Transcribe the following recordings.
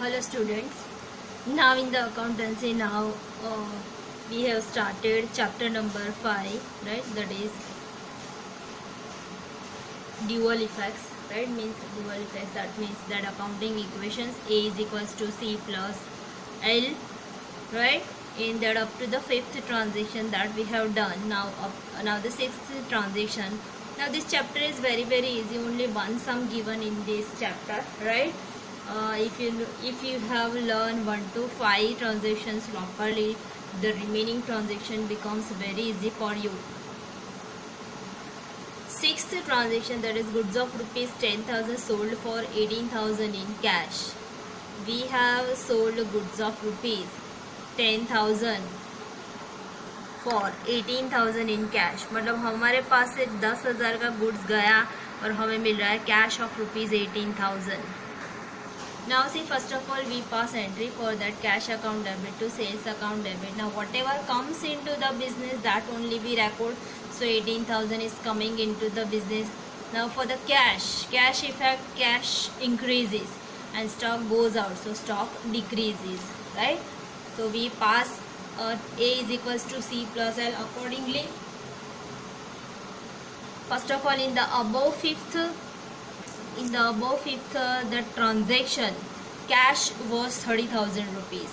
Hello students. Now in the accountancy, we have started chapter number 5, right? That is dual effects, right? Means dual effects. That means that accounting equations A is equals to C plus L, right? In that up to the fifth transaction that we have done. Now the sixth transaction. Now this chapter is very easy. Only one sum given in this chapter, right? If you have learned 1 to 5 transactions properly, the remaining transaction becomes very easy for you. Sixth transaction, that is goods of rupees 10,000 sold for 18,000 in cash. We have sold goods of rupees 10,000 for 18,000 in cash. मतलब हमारे पास से 10,000 का goods गया और हमें मिल रहा है cash of rupees 18,000. Now see, first of all we pass entry for that cash account debit to sales account debit. Now whatever comes into the business, that only we record. So 18,000 is coming into the business. Now for the cash effect, cash increases and stock goes out, so stock decreases, right? So we pass A is equals to C plus L accordingly. First of all, in the above fifth, the transaction cash was 30,000 rupees.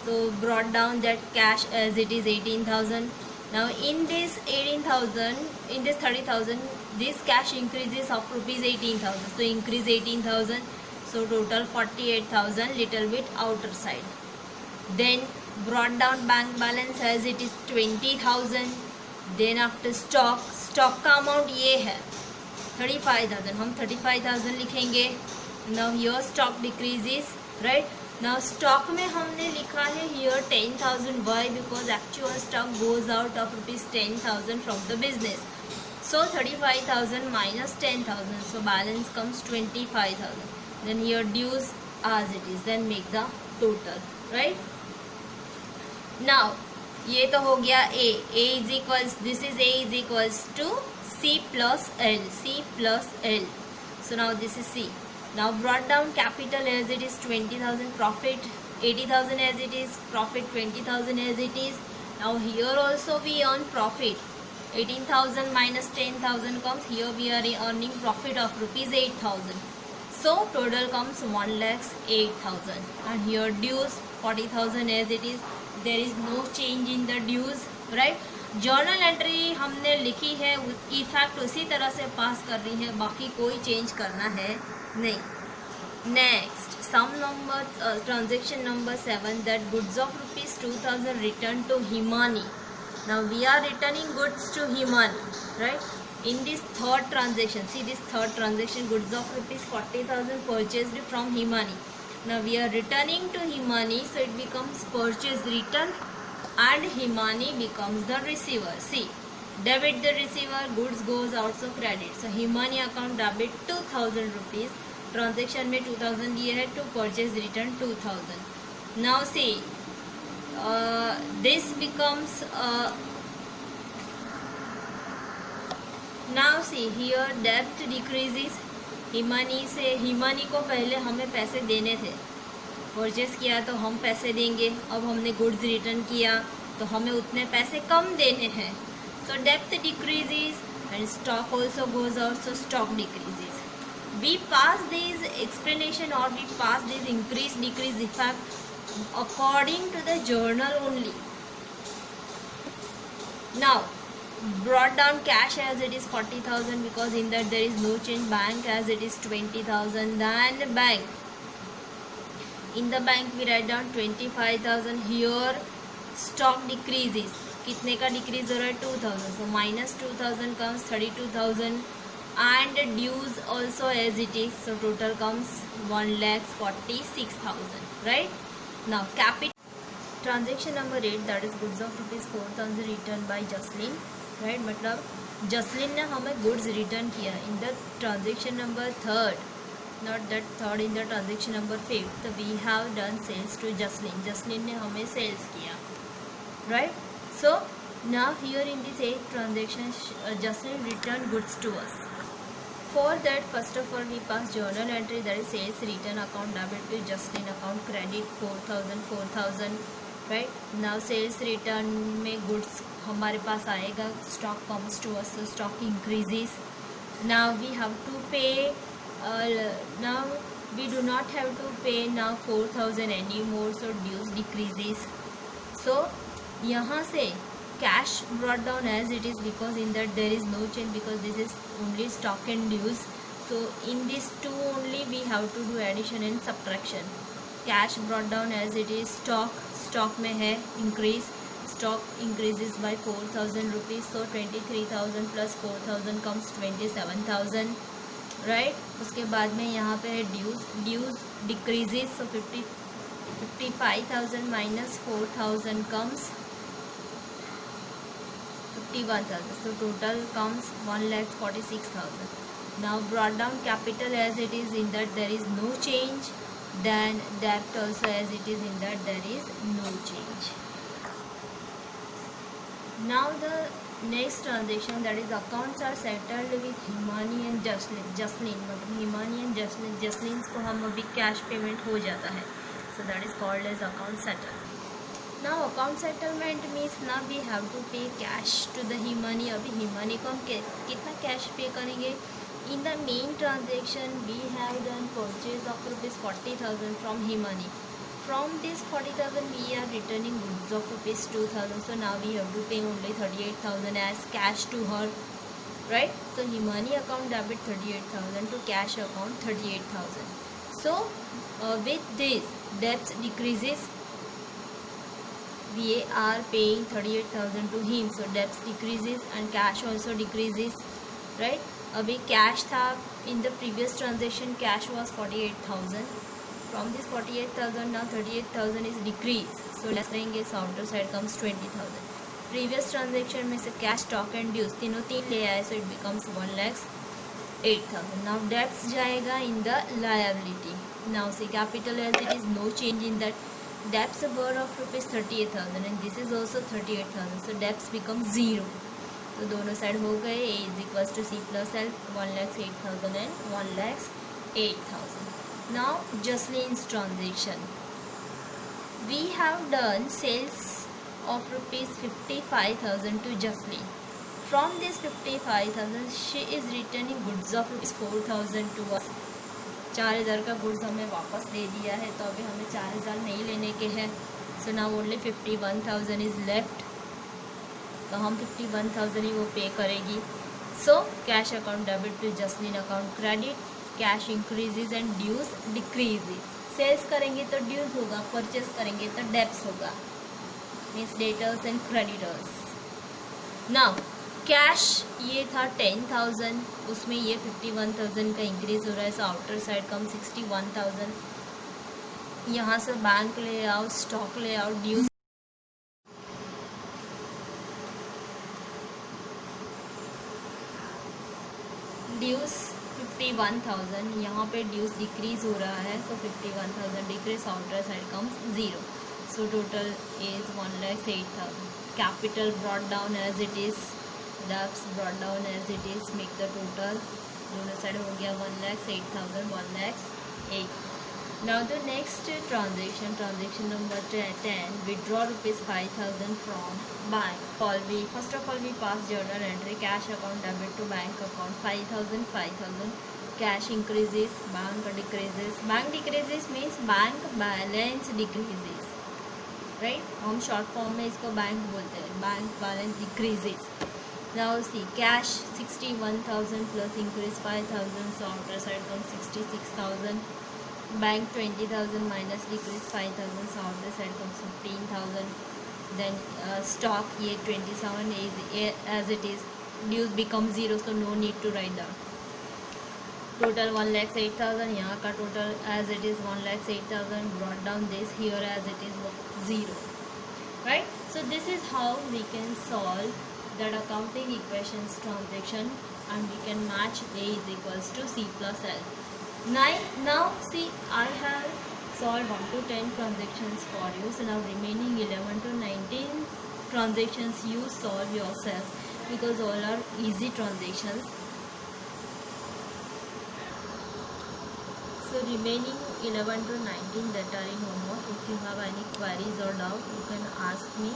So brought down that cash as it is 18,000. Now in this 18,000, in this 30,000, this cash increases of rupees 18,000. So increase 18,000. So total 48,000, little bit outer side. Then brought down bank balance as it is 20,000. Then after stock का amount ये है 35,000. हम 35,000 लिखेंगे. Now here stock decreases, right? Now stock में हमने लिखा है here 10,000. Why? Because actual stock goes out of rupees 10,000 from the business. So 35,000 minus 10,000. So balance comes 25,000. Then here dues as it is. Then make the total, right? Now ये तो हो गया A is equals, this is A is equals to C plus L. So now this is C. Now brought down capital as it is 20,000, profit 80,000 as it is, profit 20,000 as it is. Now here also we earn profit. 18,000 minus 10,000 comes, here we are earning profit of rupees 8,000. So total comes 1,08,000. And here dues 40,000 as it is. There is no change in the dues, right? Journal entry हमने लिखी है, effect उसी तरह से पास कर रही है, बाकी कोई चेंज करना है नहीं. Next some number, transaction number 7, that goods of rupees 2,000 return to Himani. Now we are returning goods to Himani, right? In this third transaction, see this third transaction, goods of rupees 40,000 purchased from Himani. Now we are returning to Himani, so it becomes purchase return and Himani becomes the receiver. See, debit the receiver, goods goes out, so credit. So Himani account debit 2,000 rupees. Transaction में 2,000 दिए है, to purchase return 2,000. Now see, this becomes now see here debt decreases. Himani को पहले हमें पैसे देने थे, purchase किया तो हम पैसे देंगे. अब हमने गुड्स रिटर्न किया तो हमें उतने पैसे कम देने हैं. सो डेप्थ decreases and stock also goes out, so stock decreases. We pass this explanation और we pass this increase decrease effect according to the journal only. Now brought down cash as it is 40,000 because in that there is no change. Bank as it is 20,000. Then bank, in the bank we write down 25,000. Here stock decreases. कितने का decrease हो रहा है? 2,000. So minus 2,000 comes 32,000. And dues also as it is. So total comes 1,46,000. Right? Now capital transaction number 8, that is goods of rupees 4,000 returned by Jaslin. Right? मतलब जसलिन ने हमें goods return किया in the transaction number 3rd, not that 3rd, in the transaction number 5th. We have done sales to Jaslin. Jaslin ने हमें sales किया, right? So now here in this 8th transaction Jaslin return goods to us. For that, first of all, we pass journal entry, that is sales return account debit to Jaslin account credit 4,000, right? Now sales return में goods हमारे पास आएगा, stock comes to us, so stock increases. Now we have to pay. Now we do not have to pay now 4,000 anymore, so dues decreases. So यहाँ से cash brought down as it is, because in that there is no change, because this is only stock and dues. So in these two only we have to do addition and subtraction. Cash brought down as it is, stock में है increase, stock increases by 4,000 rupees, so 23,000 plus 4,000 comes 27,000, right? उसके बाद में यहाँ पे है dues decreases, so 55,000 minus 4,000 comes 51,000, so total comes 1,46,000. Now brought down capital as it is, in that there is no change. Then debt also as it is, in that there is no change. Now the next transaction, that is accounts are settled with Himani and Jaslin. मतलब Himani and Jaslin को हम अभी cash payment हो जाता है, so that is called as account settled. Now account settlement means now we have to pay cash to the Himani. अभी Himani को हम कितना cash pay करेंगे? In the main transaction we have done purchase of rupees 40,000 from Himani. From this 40,000 we are returning goods of rupees 2,000. So now we have to pay only 38,000 as cash to her, right? So Himani account debit 38,000 to cash account 38,000. So with this debts decreases. We are paying 38,000 to him, so debts decreases and cash also decreases, right? अभी cash था, in the previous transaction cash was 48,000. From this 48,000 now 38,000 is decreased, so less रहेंगे, so outer side comes 20,000. Previous transaction में से cash, stock and dues तीनों तीन ले आए, so it becomes 1,08,000. Now debts जाएगा in the liability. Now see capital as it is, no change in that. Debts were of rupees 38,000 and this is also 38,000, so debts become 0. तो दोनों side हो गए. A is equals to C plus L, 1,08,000 and 1,08,000. Now Jaslin's transaction. We have done sales of rupees 55,000 to Jaslin. From this 55,000 she is returning goods of rupees 4,000 to us. 4,000 का goods हमें वापस दे दिया है, तो अभी हमें 4,000 नहीं लेने के हैं. So now only 51,000 is left, तो हम 51,000 ही वो पे करेगी. So cash account debit to Jasleen account credit, cash increases and dues decreases. Sales करेंगे तो ड्यूज होगा, परचेस करेंगे तो डेब्ट्स होगा, means debtors and creditors. Now cash ये था 10,000, उसमें ये 51,000 का इंक्रीज हो रहा है, सो आउटर साइड कम 61,000. यहाँ से बैंक ले आओ, स्टॉक ले आओ, ड्यूज 51,000. यहाँ पे ड्यूज डिक्रीज हो रहा है, so 51,000 decrease, outer side comes 0. So total is 1,08,000. Capital brought down as it is, debts brought down as it is, make the total, दोनों साइड हो गया 1,08,000, 1,08,000. Now the next transaction number 10, withdraw rupees 5,000 from bank. First of all we pass journal entry, cash account debit to bank account 5,000. Cash increases, bank decreases. Bank decreases means bank balance decreases, right? हम short form में इसको bank बोलते हैं, bank balance decreases. Now see cash 61,000 plus increase 5,000, so outer side comes 66,000. Bank 20,000 minus decrease 5,000, so outer side comes 15,000. Then stock ये 27 is as it is, dues become 0, so no need to write down. Total 1,08,000. यहाँ का total as it is 1,08,000. Brought down this here as it is 0, right? So this is how we can solve that accounting equations transaction, and we can match A is equals to C plus L. Now see, I have solved 1 to 10 transactions for you, so now remaining 11 to 19 transactions you solve yourself, because all are easy transactions. So remaining 11 to 19 that are in homework. If you have any queries or doubt, you can ask me.